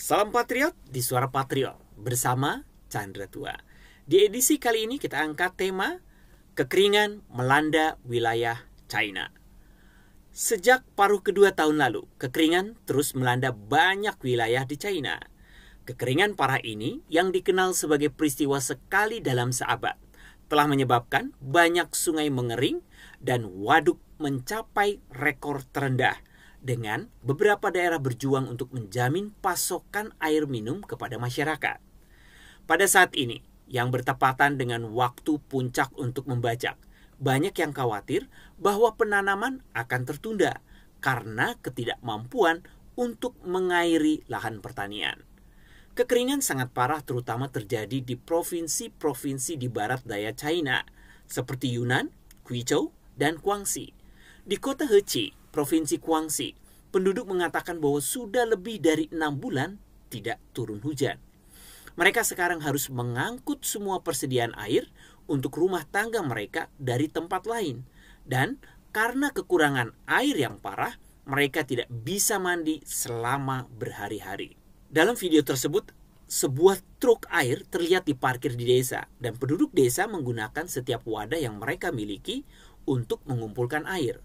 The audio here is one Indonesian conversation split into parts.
Salam Patriot di Suara Patriot bersama Chandra Tua. Di edisi kali ini kita angkat tema kekeringan melanda wilayah China. Sejak paruh kedua tahun lalu, kekeringan terus melanda banyak wilayah di China. Kekeringan parah ini yang dikenal sebagai peristiwa sekali dalam seabad telah menyebabkan banyak sungai mengering dan waduk mencapai rekor terendah, dengan beberapa daerah berjuang untuk menjamin pasokan air minum kepada masyarakat. Pada saat ini, yang bertepatan dengan waktu puncak untuk membajak, banyak yang khawatir bahwa penanaman akan tertunda karena ketidakmampuan untuk mengairi lahan pertanian. Kekeringan sangat parah terutama terjadi di provinsi-provinsi di barat daya China, seperti Yunnan, Guizhou, dan Guangxi. Di kota Hechi, Provinsi Guangxi, penduduk mengatakan bahwa sudah lebih dari 6 bulan tidak turun hujan. Mereka sekarang harus mengangkut semua persediaan air untuk rumah tangga mereka dari tempat lain. Dan karena kekurangan air yang parah, mereka tidak bisa mandi selama berhari-hari. Dalam video tersebut, sebuah truk air terlihat diparkir di desa dan penduduk desa menggunakan setiap wadah yang mereka miliki untuk mengumpulkan air.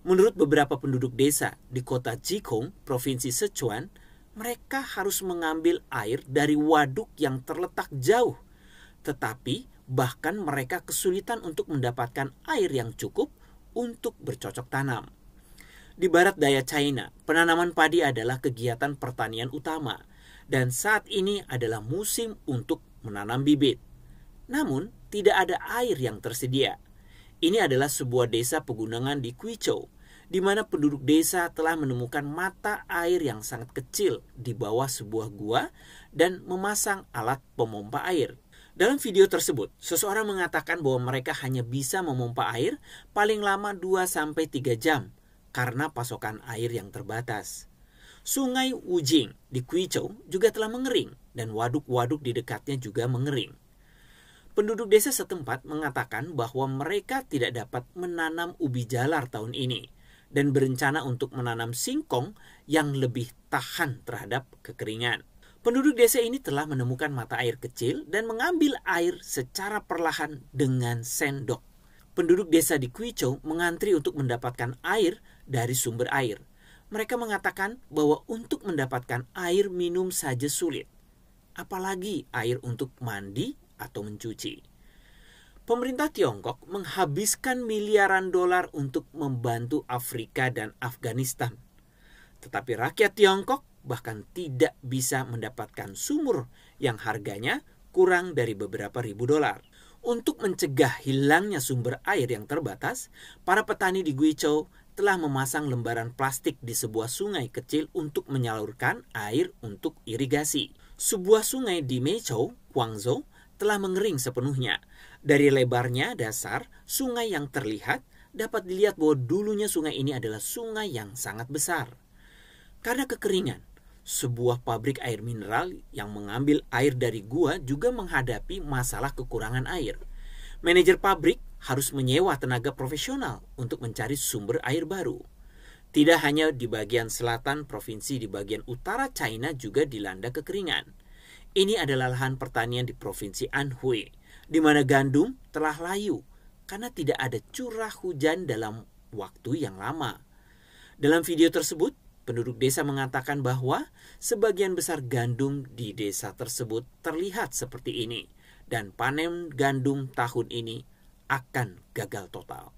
Menurut beberapa penduduk desa di kota Jikong, Provinsi Sichuan, mereka harus mengambil air dari waduk yang terletak jauh. Tetapi bahkan mereka kesulitan untuk mendapatkan air yang cukup untuk bercocok tanam. Di barat daya China, penanaman padi adalah kegiatan pertanian utama, dan saat ini adalah musim untuk menanam bibit. Namun, tidak ada air yang tersedia. Ini adalah sebuah desa pegunungan di Guizhou, di mana penduduk desa telah menemukan mata air yang sangat kecil di bawah sebuah gua dan memasang alat pemompa air. Dalam video tersebut, seseorang mengatakan bahwa mereka hanya bisa memompa air paling lama 2-3 jam karena pasokan air yang terbatas. Sungai Wujing di Guizhou juga telah mengering dan waduk-waduk di dekatnya juga mengering. Penduduk desa setempat mengatakan bahwa mereka tidak dapat menanam ubi jalar tahun ini dan berencana untuk menanam singkong yang lebih tahan terhadap kekeringan. Penduduk desa ini telah menemukan mata air kecil dan mengambil air secara perlahan dengan sendok. Penduduk desa di Guizhou mengantri untuk mendapatkan air dari sumber air. Mereka mengatakan bahwa untuk mendapatkan air minum saja sulit, apalagi air untuk mandi atau mencuci. Pemerintah Tiongkok menghabiskan miliaran dolar untuk membantu Afrika dan Afghanistan. Tetapi rakyat Tiongkok bahkan tidak bisa mendapatkan sumur yang harganya kurang dari beberapa ribu dolar. Untuk mencegah hilangnya sumber air yang terbatas, para petani di Guizhou telah memasang lembaran plastik di sebuah sungai kecil untuk menyalurkan air untuk irigasi. Sebuah sungai di Meichou, Guangzhou, telah mengering sepenuhnya. Dari lebarnya dasar sungai yang terlihat, dapat dilihat bahwa dulunya sungai ini adalah sungai yang sangat besar. Karena kekeringan, sebuah pabrik air mineral yang mengambil air dari gua juga menghadapi masalah kekurangan air. Manajer pabrik harus menyewa tenaga profesional untuk mencari sumber air baru. Tidak hanya di bagian selatan provinsi, di bagian utara China juga dilanda kekeringan. Ini adalah lahan pertanian di Provinsi Anhui, di mana gandum telah layu karena tidak ada curah hujan dalam waktu yang lama. Dalam video tersebut, penduduk desa mengatakan bahwa sebagian besar gandum di desa tersebut terlihat seperti ini, dan panen gandum tahun ini akan gagal total.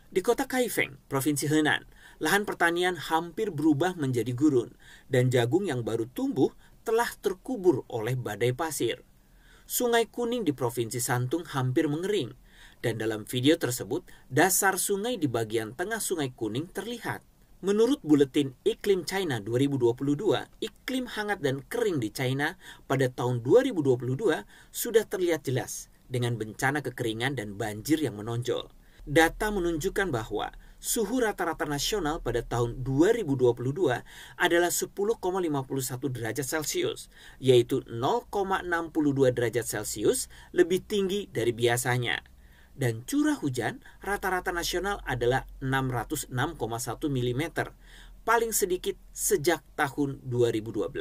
Di kota Kaifeng, Provinsi Henan, lahan pertanian hampir berubah menjadi gurun, dan jagung yang baru tumbuh telah terkubur oleh badai pasir. Sungai Kuning di Provinsi Santung hampir mengering, dan dalam video tersebut, dasar sungai di bagian tengah Sungai Kuning terlihat. Menurut Buletin Iklim China 2022, iklim hangat dan kering di China pada tahun 2022 sudah terlihat jelas dengan bencana kekeringan dan banjir yang menonjol. Data menunjukkan bahwa suhu rata-rata nasional pada tahun 2022 adalah 10,51 derajat Celcius, yaitu 0,62 derajat Celcius lebih tinggi dari biasanya. Dan curah hujan rata-rata nasional adalah 606,1 mm, paling sedikit sejak tahun 2012.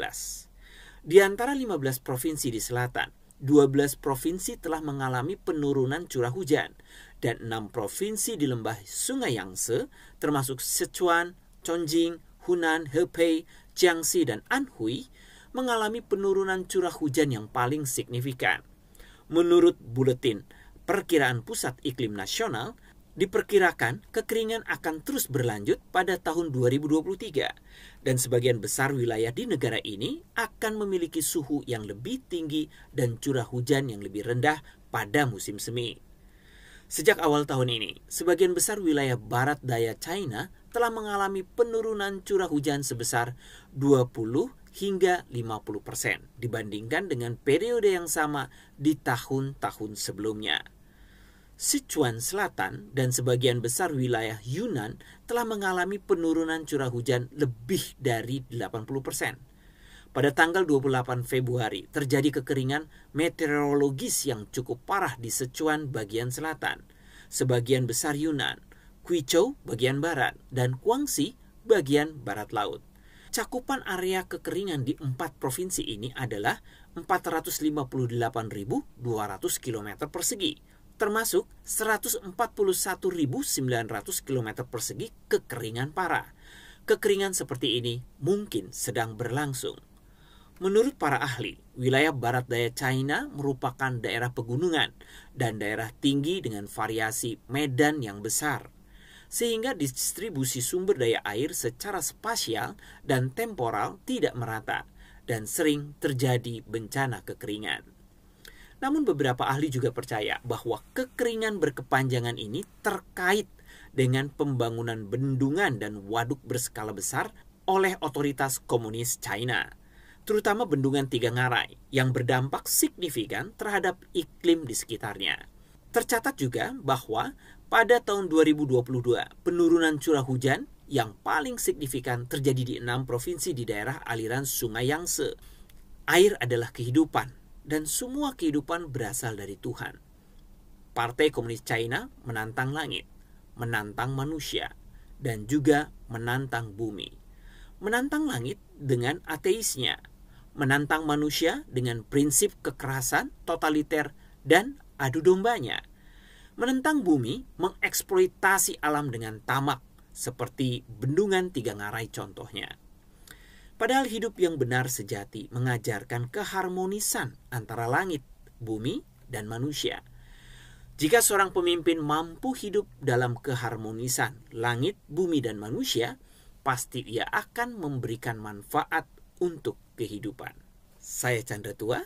Di antara 15 provinsi di selatan, 12 provinsi telah mengalami penurunan curah hujan dan 6 provinsi di lembah Sungai Yangtze termasuk Sichuan, Chongqing, Hunan, Hebei, Jiangxi, dan Anhui mengalami penurunan curah hujan yang paling signifikan. Menurut Buletin Perkiraan Pusat Iklim Nasional, diperkirakan kekeringan akan terus berlanjut pada tahun 2023 dan sebagian besar wilayah di negara ini akan memiliki suhu yang lebih tinggi dan curah hujan yang lebih rendah pada musim semi. Sejak awal tahun ini, sebagian besar wilayah barat daya China telah mengalami penurunan curah hujan sebesar 20 hingga 50% dibandingkan dengan periode yang sama di tahun-tahun sebelumnya. Sichuan Selatan dan sebagian besar wilayah Yunnan telah mengalami penurunan curah hujan lebih dari 80%. Pada tanggal 28 Februari terjadi kekeringan meteorologis yang cukup parah di Sichuan bagian selatan, sebagian besar Yunnan, Guizhou bagian barat, dan Guangxi bagian barat laut. Cakupan area kekeringan di 4 provinsi ini adalah 458.200 km persegi, termasuk 141.900 km persegi kekeringan parah. Kekeringan seperti ini mungkin sedang berlangsung. Menurut para ahli, wilayah barat daya China merupakan daerah pegunungan dan daerah tinggi dengan variasi medan yang besar, sehingga distribusi sumber daya air secara spasial dan temporal tidak merata dan sering terjadi bencana kekeringan. Namun beberapa ahli juga percaya bahwa kekeringan berkepanjangan ini terkait dengan pembangunan bendungan dan waduk berskala besar oleh otoritas komunis China, terutama bendungan Tiga Ngarai yang berdampak signifikan terhadap iklim di sekitarnya. Tercatat juga bahwa pada tahun 2022, penurunan curah hujan yang paling signifikan terjadi di 6 provinsi di daerah aliran Sungai Yangtze. Air adalah kehidupan, dan semua kehidupan berasal dari Tuhan. Partai Komunis China menantang langit, menantang manusia, dan juga menantang bumi. Menantang langit dengan ateisnya, menantang manusia dengan prinsip kekerasan, totaliter, dan adu dombanya. Menentang bumi mengeksploitasi alam dengan tamak, seperti bendungan Tiga Ngarai contohnya. Padahal hidup yang benar sejati mengajarkan keharmonisan antara langit, bumi, dan manusia. Jika seorang pemimpin mampu hidup dalam keharmonisan langit, bumi, dan manusia, pasti ia akan memberikan manfaat untuk kehidupan. Saya Chandra Tua,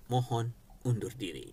mohon undur diri.